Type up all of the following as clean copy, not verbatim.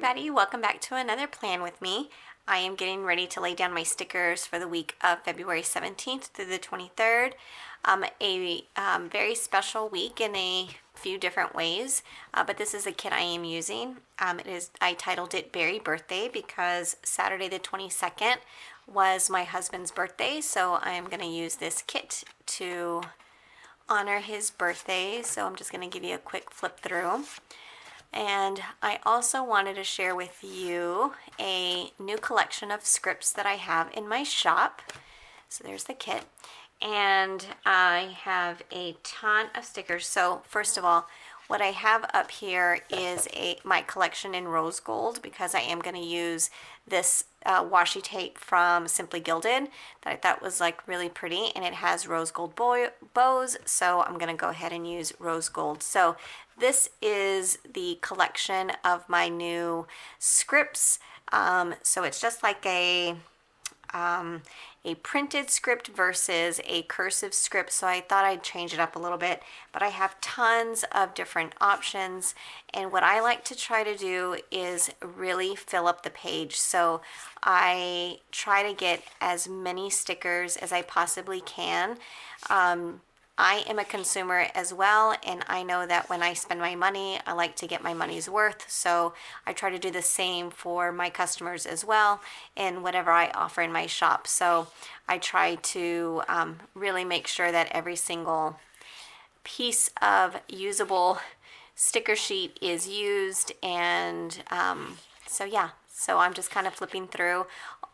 everybody, welcome back to another plan with me. I am getting ready to lay down my stickers for the week of February 17th through the 23rd. A very special week in a few different ways, but this is the kit I am using. I titled it Berry Birthday because Saturday the 22nd was my husband's birthday, so I am going to use this kit to honor his birthday. So I'm just going to give you a quick flip through. And I also wanted to share with you a new collection of scripts that I have in my shop. So there's the kit. And I have a ton of stickers. So first of all, what I have up here is my collection in rose gold, because I am going to use this washi tape from Simply Gilded that I thought was like really pretty, and it has rose gold bows, so I'm going to go ahead and use rose gold. So this is the collection of my new scripts. So it's just like a printed script versus a cursive script, so I thought I'd change it up a little bit. But I have tons of different options, and what I like to try to do is really fill up the page. So I try to get as many stickers as I possibly can. I am a consumer as well, and I know that when I spend my money, I like to get my money's worth. So I try to do the same for my customers as well in whatever I offer in my shop. So I try to really make sure that every single piece of usable sticker sheet is used. And so yeah, so I'm just kind of flipping through.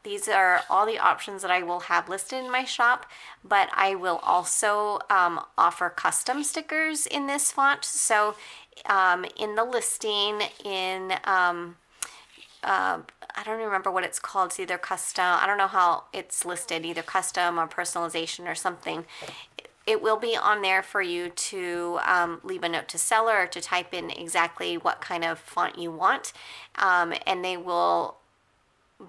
These are all the options that I will have listed in my shop, but I will also offer custom stickers in this font. So in the listing, I don't remember what it's called. It's either custom, I don't know how it's listed, either custom or personalization or something. It will be on there for you to leave a note to seller or to type in exactly what kind of font you want, and they will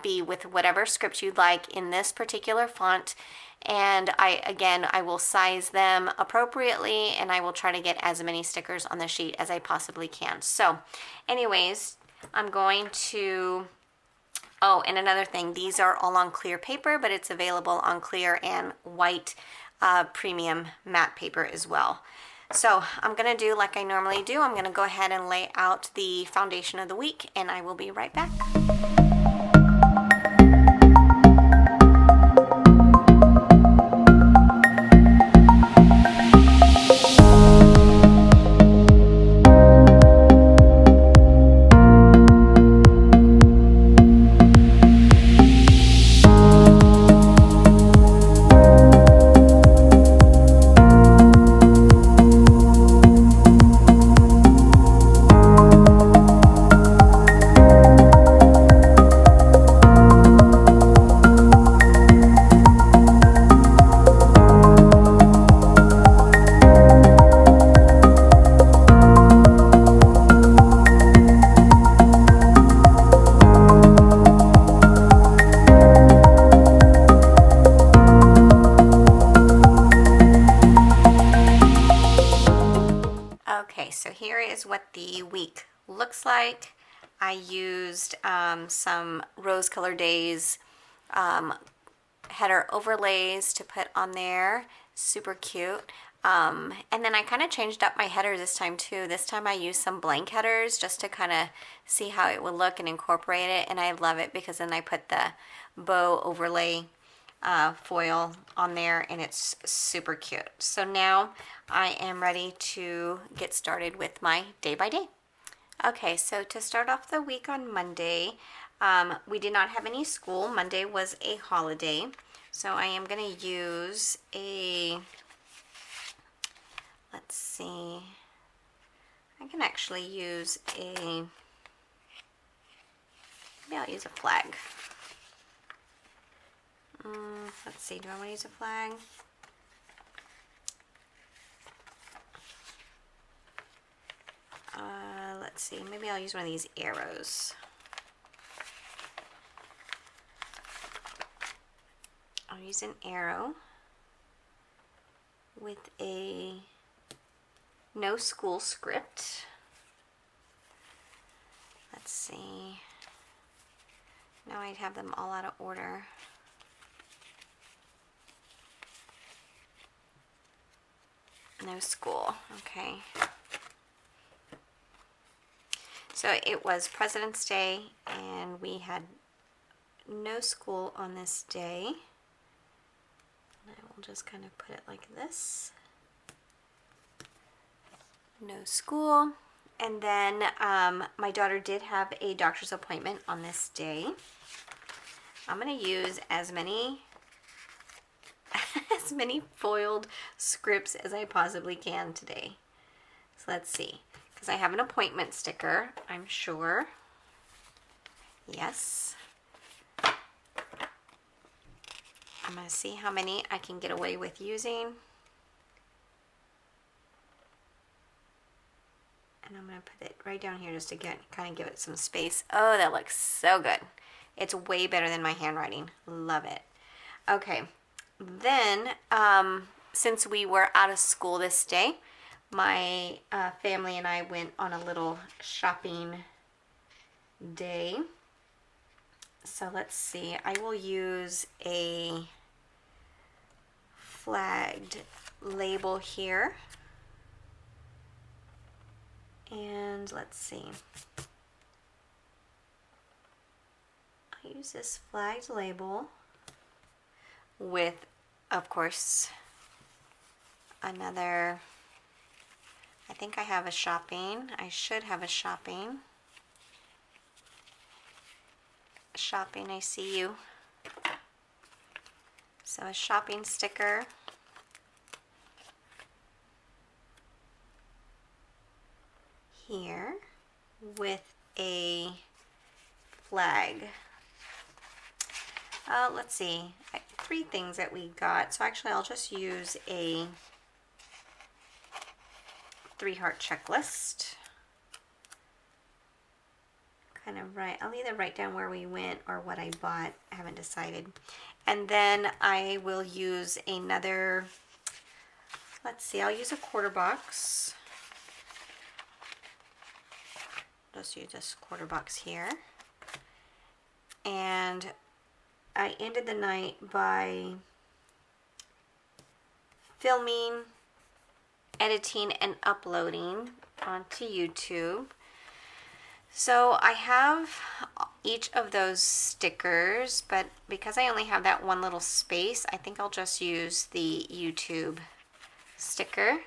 be with whatever script you'd like in this particular font. And I will size them appropriately, and I will try to get as many stickers on the sheet as I possibly can. So anyways, I'm going to, oh, and another thing, these are all on clear paper, but it's available on clear and white premium matte paper as well. So I'm going to do like I normally do. I'm going to go ahead and lay out the foundation of the week, and I will be right back. Okay, so here is what the week looks like. I used some rose-colored Daze header overlays to put on there. Super cute. And then I kind of changed up my header this time too. This time I used some blank headers just to kind of see how it would look and incorporate it. And I love it because then I put the bow overlay foil on there, and it's super cute. So now I am ready to get started with my day by day. Okay, so to start off the week on Monday, we did not have any school. Monday was a holiday, so I am going to use let's see, I can actually use maybe I'll use a flag. Let's see, do I want to use a flag? Let's see, maybe I'll use one of these arrows. I'll use an arrow with a no school script. Let's see. Now I have them all out of order. No school, okay. So it was President's Day and we had no school on this day. And I will just kind of put it like this. No school. And then my daughter did have a doctor's appointment on this day. I'm going to use as many foiled scripts as I possibly can today. So let's see. Because I have an appointment sticker, I'm sure. Yes. I'm going to see how many I can get away with using. And I'm going to put it right down here just to kind of give it some space. Oh, that looks so good. It's way better than my handwriting. Love it. Okay. Then, since we were out of school this day, my family and I went on a little shopping day. So let's see. I will use a flagged label here. And let's see. I use this flagged label with, of course, another, I think I have a shopping. I should have a shopping. Shopping, I see you. So a shopping sticker. Here with a flag. Let's see, 3 things that we got. So actually I'll just use a 3-heart checklist. Kind of I'll either write down where we went or what I bought. I haven't decided. And then I will use another, let's see, I'll use a quarter box. Just use this quarter box here. And I ended the night by filming, editing, and uploading onto YouTube. So I have each of those stickers, but because I only have that one little space, I think I'll just use the YouTube sticker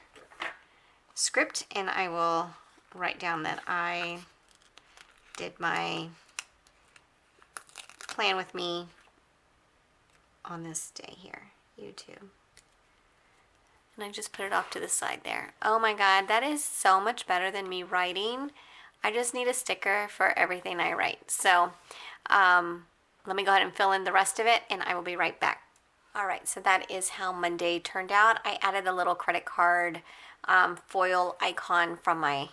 script, and I will write down that I did my plan with me on this day here, YouTube. And I just put it off to the side there. Oh my God, that is so much better than me writing. I just need a sticker for everything I write. So let me go ahead and fill in the rest of it and I will be right back. All right, so that is how Monday turned out. I added a little credit card foil icon from my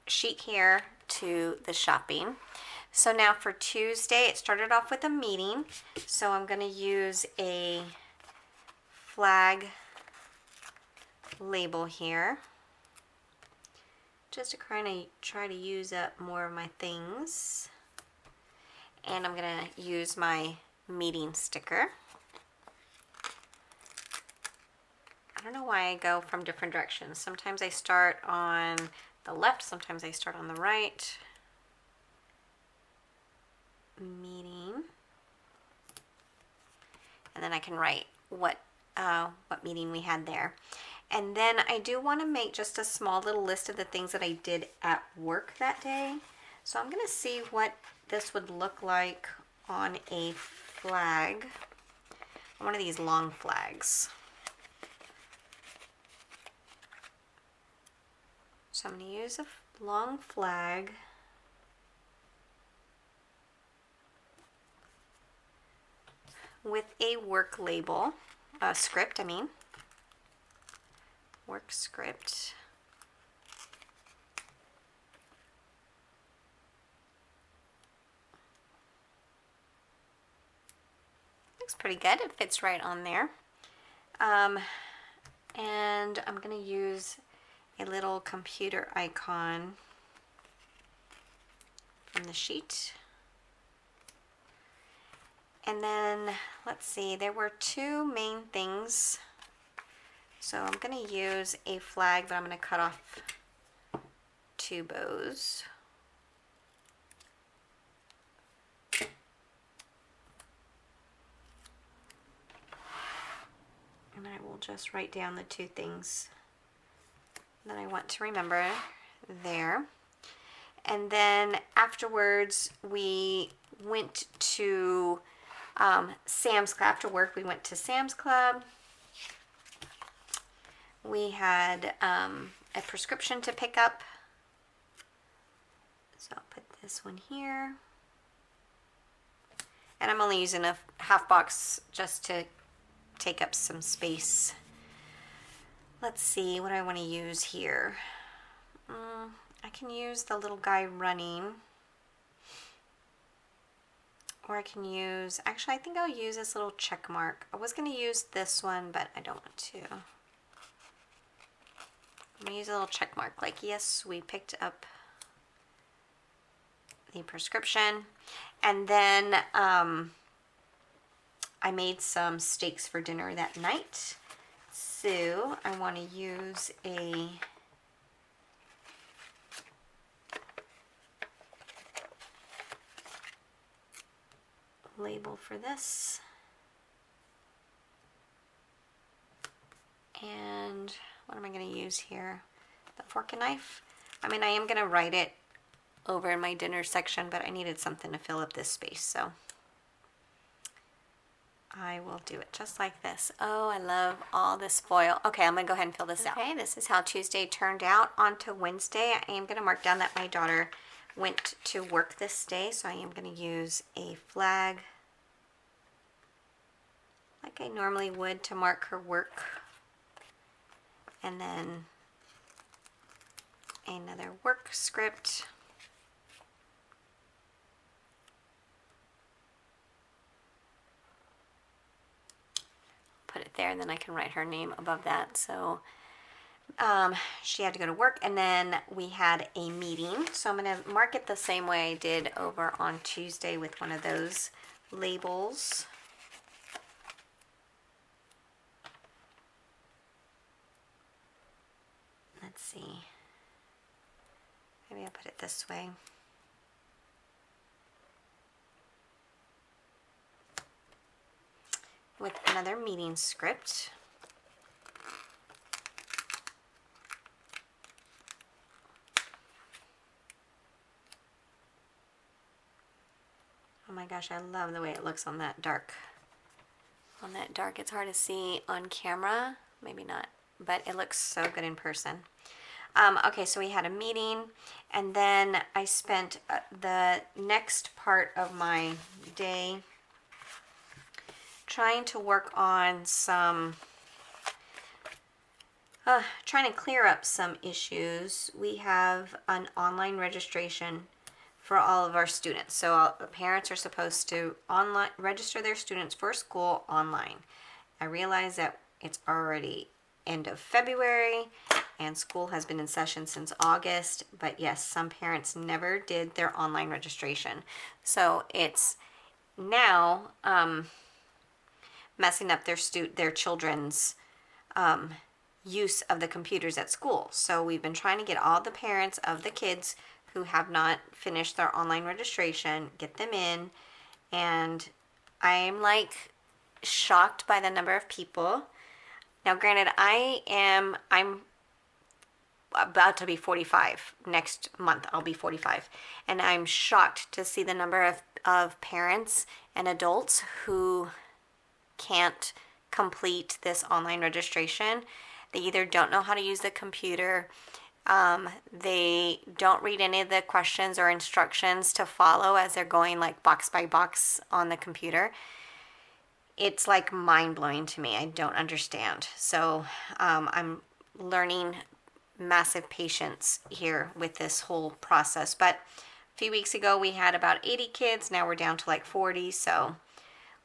sheet here to the shopping. So now for Tuesday, it started off with a meeting. So I'm going to use a flag label here just to kind of try to use up more of my things. And I'm going to use my meeting sticker. I don't know why I go from different directions. Sometimes I start on the left, sometimes I start on the right. Meeting. And then I can write what meeting we had there. And then I do want to make just a small little list of the things that I did at work that day. So I'm going to see what this would look like on a flag, one of these long flags. So I'm going to use a long flag. With a work label, script, I mean. Work script. Looks pretty good. It fits right on there. And I'm going to use a little computer icon from the sheet. And then, let's see, there were two main things. So I'm going to use a flag, but I'm going to cut off two bows. And I will just write down the two things that I want to remember there. And then afterwards, we went to Sam's Club. After work, we went to Sam's Club. We had a prescription to pick up. So I'll put this one here. And I'm only using a half box just to take up some space. Let's see what I want to use here. I can use the little guy running. Or I can use, actually I think I'll use this little check mark. I was going to use this one, but I don't want to. I'm going to use a little check mark, like yes, we picked up the prescription. And then I made some steaks for dinner that night. So I want to use a label for this. And what am I going to use here? The fork and knife. I mean, I am going to write it over in my dinner section, but I needed something to fill up this space, so I will do it just like this. Oh, I love all this foil. Okay, I'm going to go ahead and fill this out. Okay, this is how Tuesday turned out. On to Wednesday, I am going to mark down that my daughter went to work this day, so I am going to use a flag like I normally would to mark her work. And then another work script. Put it there, and then I can write her name above that. So she had to go to work, and then we had a meeting. So I'm going to mark it the same way I did over on Tuesday with one of those labels. Let's see. Maybe I'll put it this way. With another meeting script. Oh my gosh, I love the way it looks on that dark. On that dark, it's hard to see on camera. Maybe not, but it looks so good in person. Okay, so we had a meeting, and then I spent the next part of my day trying to work on some, trying to clear up some issues. We have an online registration for all of our students. So parents are supposed to register their students for school online. I realize that it's already end of February and school has been in session since August, but yes, some parents never did their online registration. So it's now messing up their children's use of the computers at school. So we've been trying to get all the parents of the kids who have not finished their online registration, get them in, and I'm like shocked by the number of people. Now granted, I'm about to be 45. Next month I'll be 45, and I'm shocked to see the number of parents and adults who can't complete this online registration. They either don't know how to use the computer, they don't read any of the questions or instructions to follow as they're going like box by box on the computer. It's like mind-blowing to me. I don't understand. So I'm learning massive patience here with this whole process. But a few weeks ago we had about 80 kids. Now we're down to like 40. So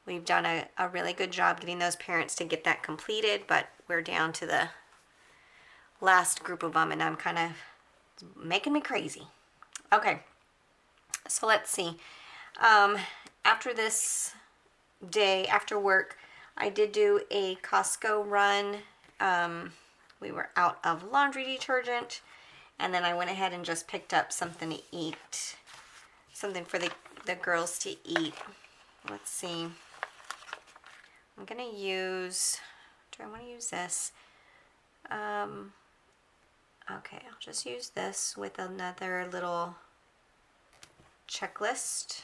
we've done a really good job getting those parents to get that completed. But we're down to the last group of them, and I'm kind of making me crazy. Okay, so let's see. After this day after work, I did do a Costco run. We were out of laundry detergent, and then I went ahead and just picked up something to eat, something for the girls to eat. Let's see. I'm gonna use, do I want to use this? Okay, I'll just use this with another little checklist,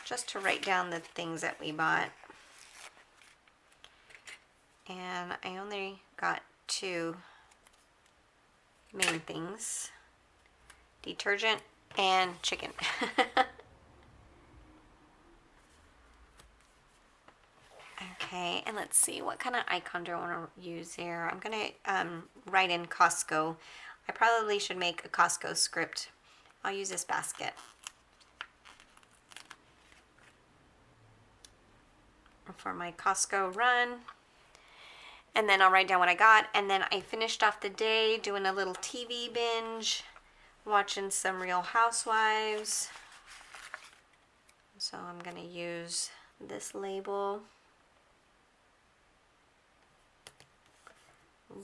just to write down the things that we bought. And I only got 2 main things: detergent and chicken. Okay, and let's see, what kind of icon do I want to use here? I'm going to write in Costco. I probably should make a Costco script. I'll use this basket. For my Costco run. And then I'll write down what I got. And then I finished off the day doing a little TV binge, watching some Real Housewives. So I'm going to use this label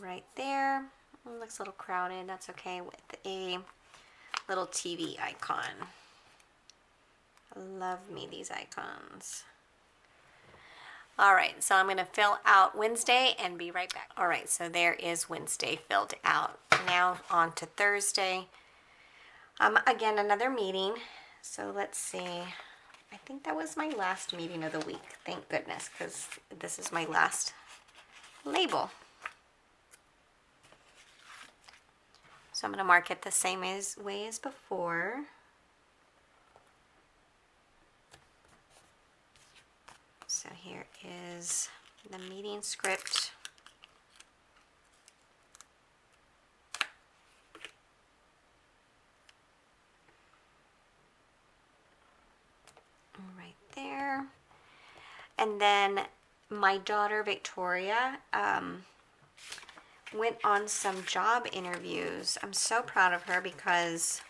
right there. It looks a little crowded, that's okay, with a little TV icon. I love me these icons. All right, so I'm going to fill out Wednesday and be right back. All right, so there is Wednesday filled out. Now on to Thursday. Again, another meeting. So let's see. I think that was my last meeting of the week. Thank goodness, because this is my last label. So I'm going to mark it the same way as before. So here is the meeting script. Right there. And then my daughter Victoria went on some job interviews. I'm so proud of her because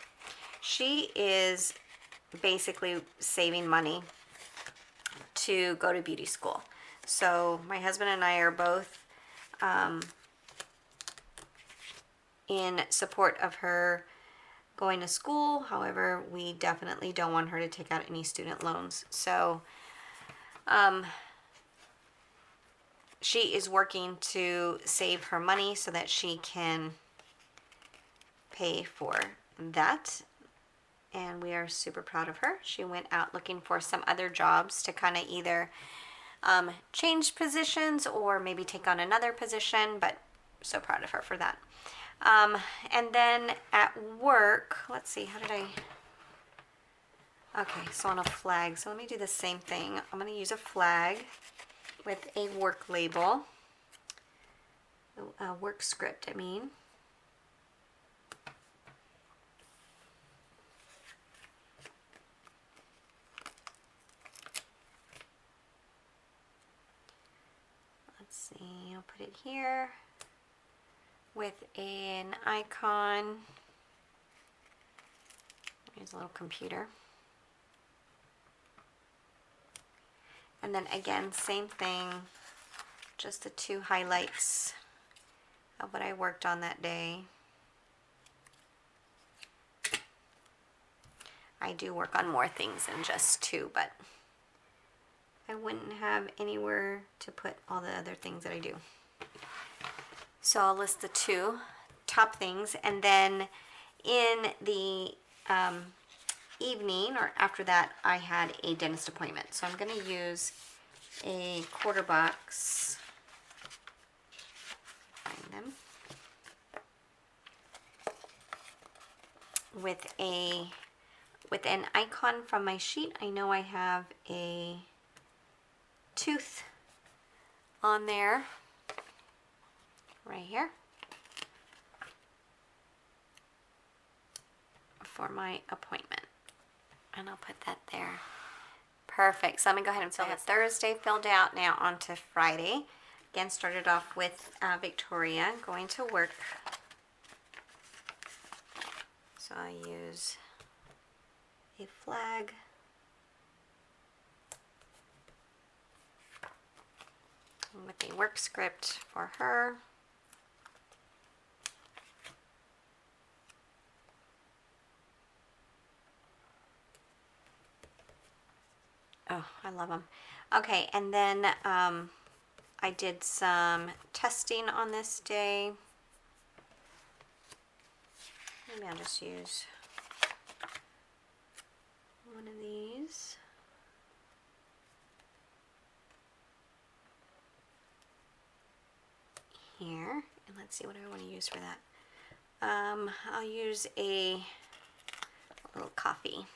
she is basically saving money to go to beauty school. So my husband and I are both in support of her going to school. However, we definitely don't want her to take out any student loans. So she is working to save her money so that she can pay for that. And we are super proud of her. She went out looking for some other jobs to kind of either change positions or maybe take on another position, but so proud of her for that. And then at work, let's see, how did I... Okay, so on a flag. So let me do the same thing. I'm going to use a flag with a work label, a work script, I mean. Let's see, I'll put it here with an icon. Here's a little computer. And then again, same thing, just the 2 highlights of what I worked on that day. I do work on more things than just 2, but I wouldn't have anywhere to put all the other things that I do. So I'll list the 2 top things, and then in the evening or after that, I had a dentist appointment. So I'm going to use a quarter box. Find them. With an icon from my sheet. I know I have a tooth on there right here for my appointment. And I'll put that there. Perfect. So I'm going to go ahead and fill out Thursday filled out. Now on to Friday. Again, started off with Victoria going to work. So I use a flag. with a work script for her. Oh, I love them. Okay, and then I did some testing on this day. Maybe I'll just use one of these. Here, and let's see what I want to use for that. I'll use a little coffee.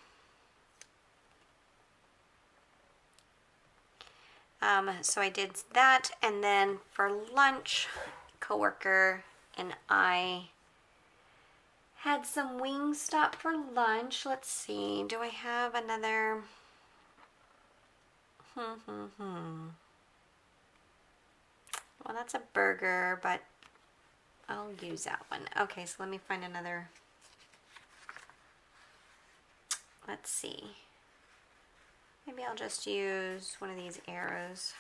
So I did that, and then for lunch, coworker and I had some Wingstop for lunch. Let's see, do I have another? Well, that's a burger, but I'll use that one. Okay, so let me find another. Let's see. Maybe I'll just use one of these arrows.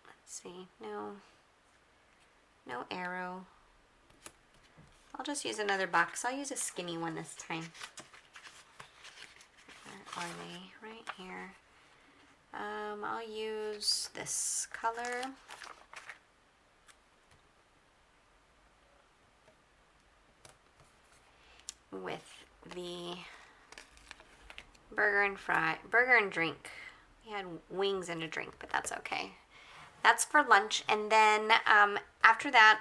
Let's see. No arrow. I'll just use another box. I'll use a skinny one this time. Where are they? Right here. I'll use this color. With the burger and drink. We had wings and a drink, but that's okay. That's for lunch. And then after that,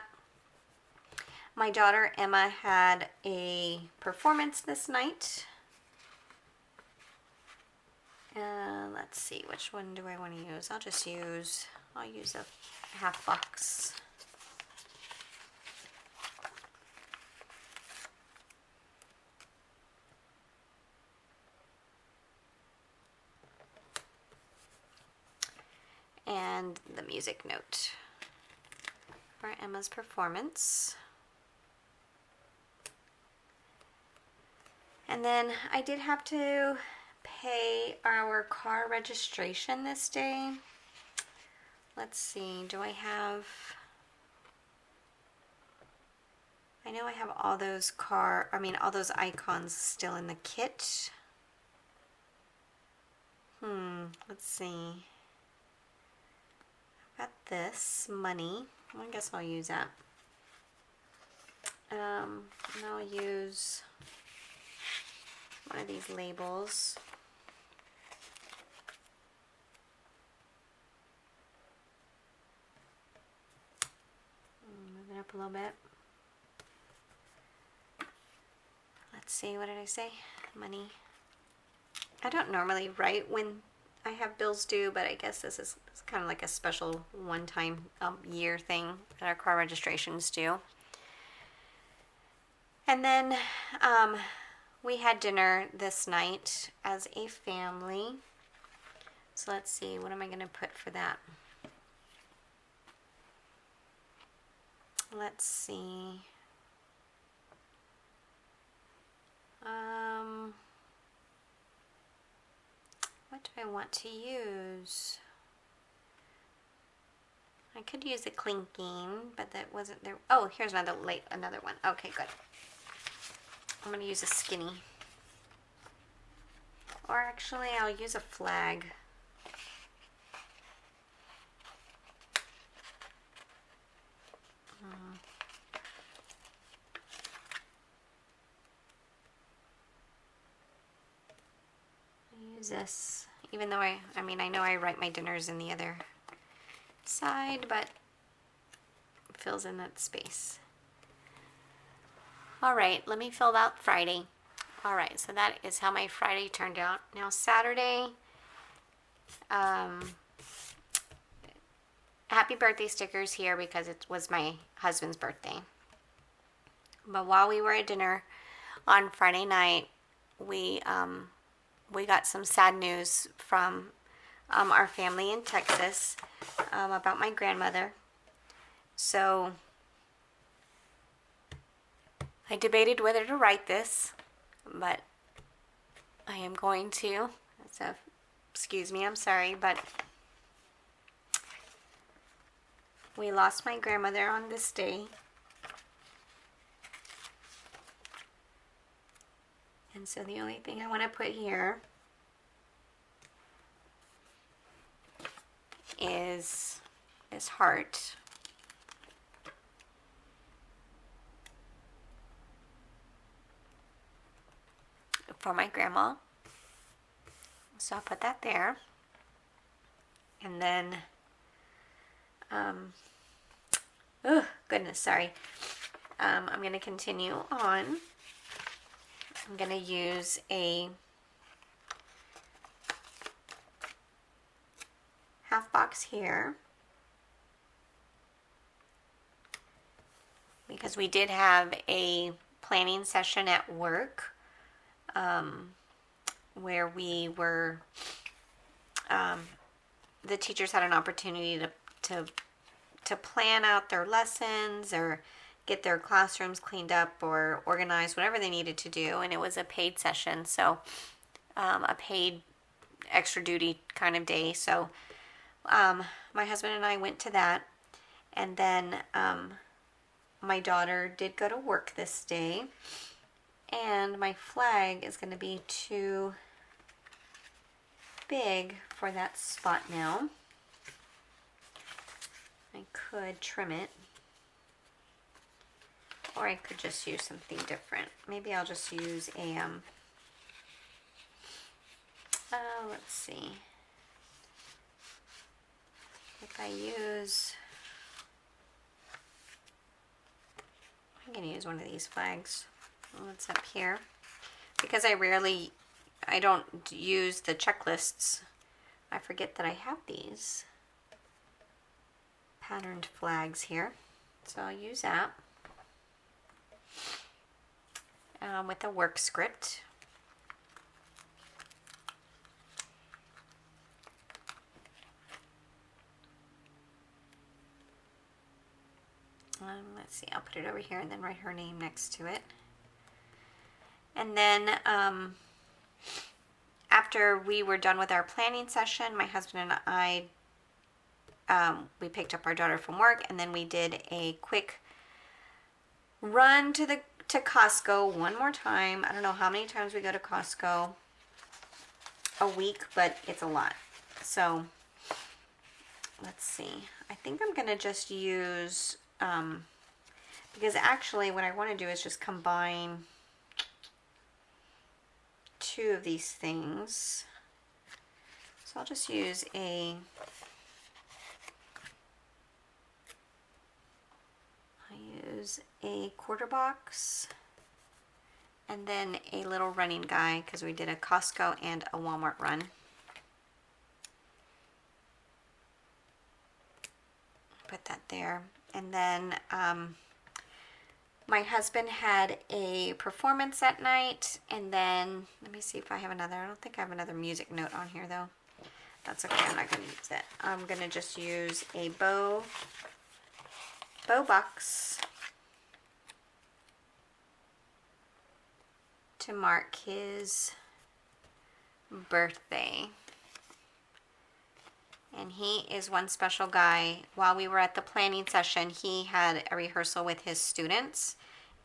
my daughter Emma had a performance this night. Let's see, which one do I want to use? I'll use a half box. And the music note for Emma's performance. And then I did have to pay our car registration this day. Let's see, I know I have all those all those icons still in the kit. Let's see. Got this money. I guess I'll use that. And I'll use one of these labels. Move it up a little bit. Let's see, what did I say? Money. I don't normally write when I have bills due, but I guess this is kind of like a special one-time year thing that our car registrations do. And then we had dinner this night as a family. So let's see, what am I going to put for that? Let's see. What do I want to use? I could use a clinking, but that wasn't there. Oh, here's another one. Okay, good. I'm going to use a skinny. Or actually, I'll use a flag. Use this, even though I know I write my dinners in the other side, but it fills in that space. All right, let me fill out Friday. All right, so that is how my Friday turned out. Now Saturday, happy birthday stickers here because it was my husband's birthday. But while we were at dinner on Friday night, we got some sad news from our family in Texas about my grandmother. So I debated whether to write this, but I am going to. So excuse me, I'm sorry, but we lost my grandmother on this day. And so the only thing I want to put here is this heart. For my grandma. So I'll put that there. And then, oh goodness, sorry. I'm going to continue on. I'm going to use a half box here. Because we did have a planning session at work where we were, the teachers had an opportunity to plan out their lessons or get their classrooms cleaned up or organized, whatever they needed to do. And it was a paid session, so a paid extra duty kind of day. So my husband and I went to that. And then my daughter did go to work this day. And my flag is going to be too big for that spot now. I could trim it. Or I could just use something different. Maybe I'll just use a, let's see. If I use, I'm going to use one of these flags. What's up here? Because I don't use the checklists. I forget that I have these patterned flags here. So I'll use that with a work script. Let's see, I'll put it over here and then write her name next to it. And then after we were done with our planning session, my husband and I, we picked up our daughter from work, and then we did a quick run to Costco one more time. I don't know how many times we go to Costco a week, but it's a lot. So let's see. I think I'm going to just use, because actually what I want to do is just combine two of these things. So I'll just use a quarter box and then a little running guy because we did a Costco and a Walmart run. Put that there. And then my husband had a performance that night, and then let me see if I have another. I don't think I have another music note on here though. That's okay, I'm not going to use it. I'm going to just use a bow box to mark his birthday. And he is one special guy. While we were at the planning session, he had a rehearsal with his students,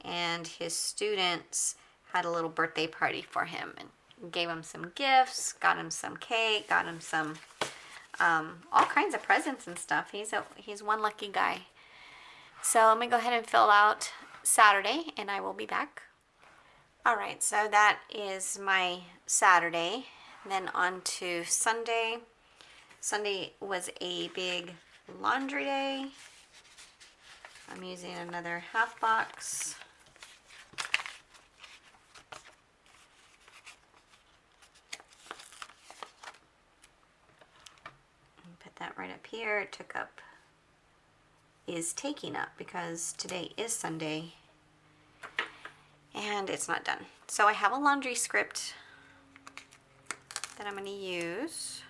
and his students had a little birthday party for him and gave him some gifts, got him some cake, got him some all kinds of presents and stuff. He's one lucky guy. So I'm gonna go ahead and fill out Saturday, and I will be back. All right, so that is my Saturday. Then on to Sunday. Sunday was a big laundry day. I'm using another half box. And put that right up here. It took up, is taking up because today is Sunday and it's not done. So I have a laundry script that I'm going to use.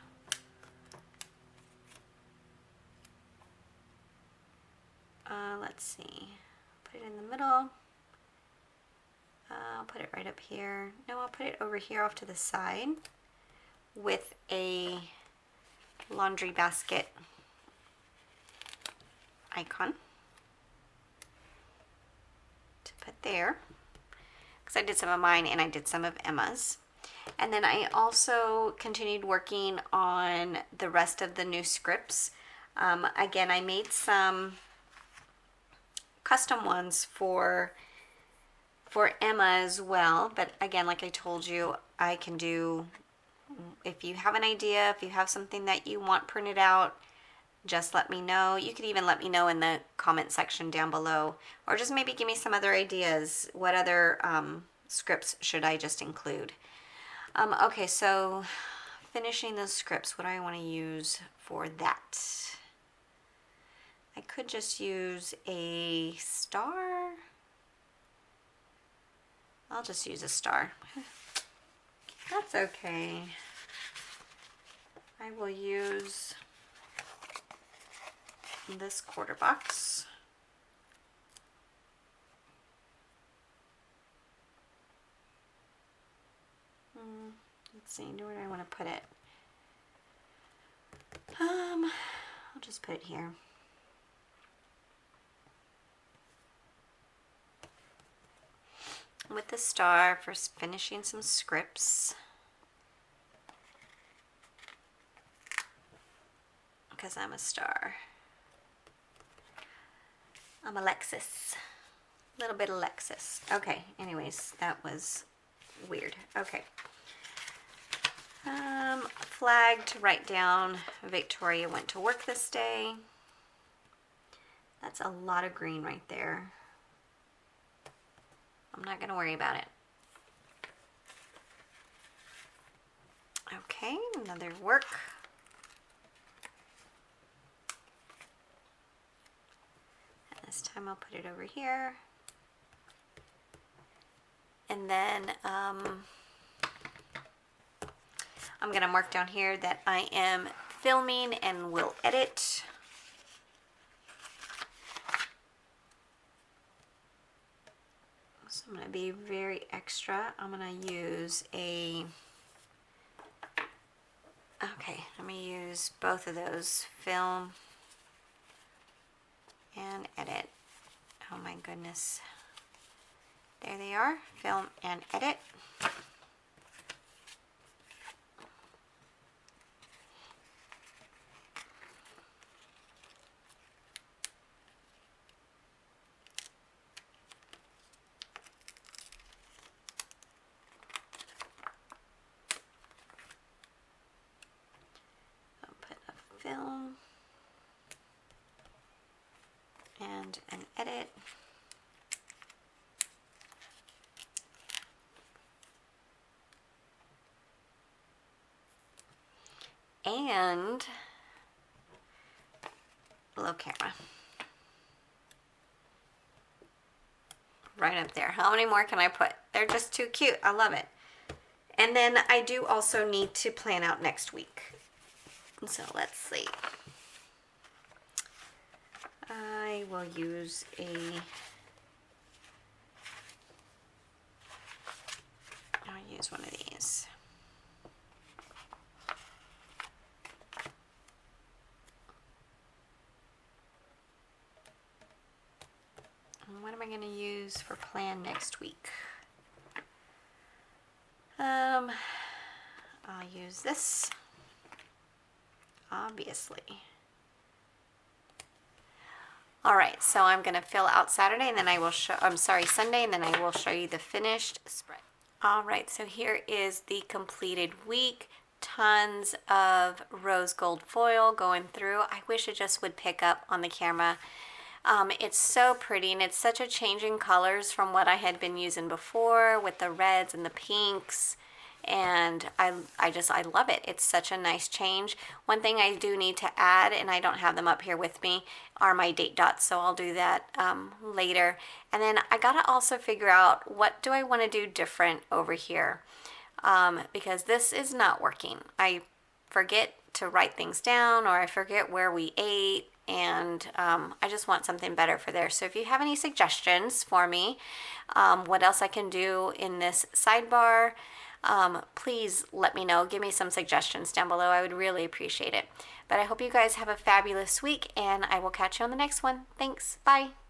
Let's see, put it in the middle. I'll put it right up here. No, I'll put it over here off to the side with a laundry basket icon to put there, because I did some of mine and I did some of Emma's. And then I also continued working on the rest of the new scripts. Again, I made some custom ones for Emma as well, but again, like I told you, I can do, if you have an idea, if you have something that you want printed out, just let me know. You could even let me know in the comment section down below, or just maybe give me some other ideas. What other scripts should I just include? Okay, so finishing those scripts, what do I want to use for that? I could just use a star. I'll just use a star. That's okay. I will use this quarter box. Let's see, where do I want to put it? I'll just put it here. With the star for finishing some scripts, because I'm a star. I'm Alexis. A little bit Alexis. Okay, anyways, that was weird. Okay. Flag to write down Victoria went to work this day. That's a lot of green right there. I'm not going to worry about it. Okay, another work. And this time I'll put it over here. And then I'm going to mark down here that I am filming and will edit. So I'm going to be very extra. I'm going to use a, okay, let me use both of those, film and edit. Oh my goodness. There they are, film and edit. Film and an edit. And low camera. Right up there. How many more can I put? They're just too cute. I love it. And then I do also need to plan out next week. So let's see. I will use I'll use one of these. And what am I going to use for plan next week? I'll use this. Obviously. All right, so I'm going to fill out Saturday and then I will show, Sunday, and then I will show you the finished spread. All right, so here is the completed week. Tons of rose gold foil going through. I wish it just would pick up on the camera. It's so pretty, and it's such a change in colors from what I had been using before with the reds and the pinks. And I love it. It's such a nice change. One thing I do need to add, and I don't have them up here with me, are my date dots, so I'll do that later. And then I gotta also figure out, what do I want to do different over here, because this is not working. I forget to write things down, or I forget where we ate, and I just want something better for there. So if you have any suggestions for me, what else I can do in this sidebar, please let me know. Give me some suggestions down below. I would really appreciate it. But I hope you guys have a fabulous week, and I will catch you on the next one. Thanks. Bye.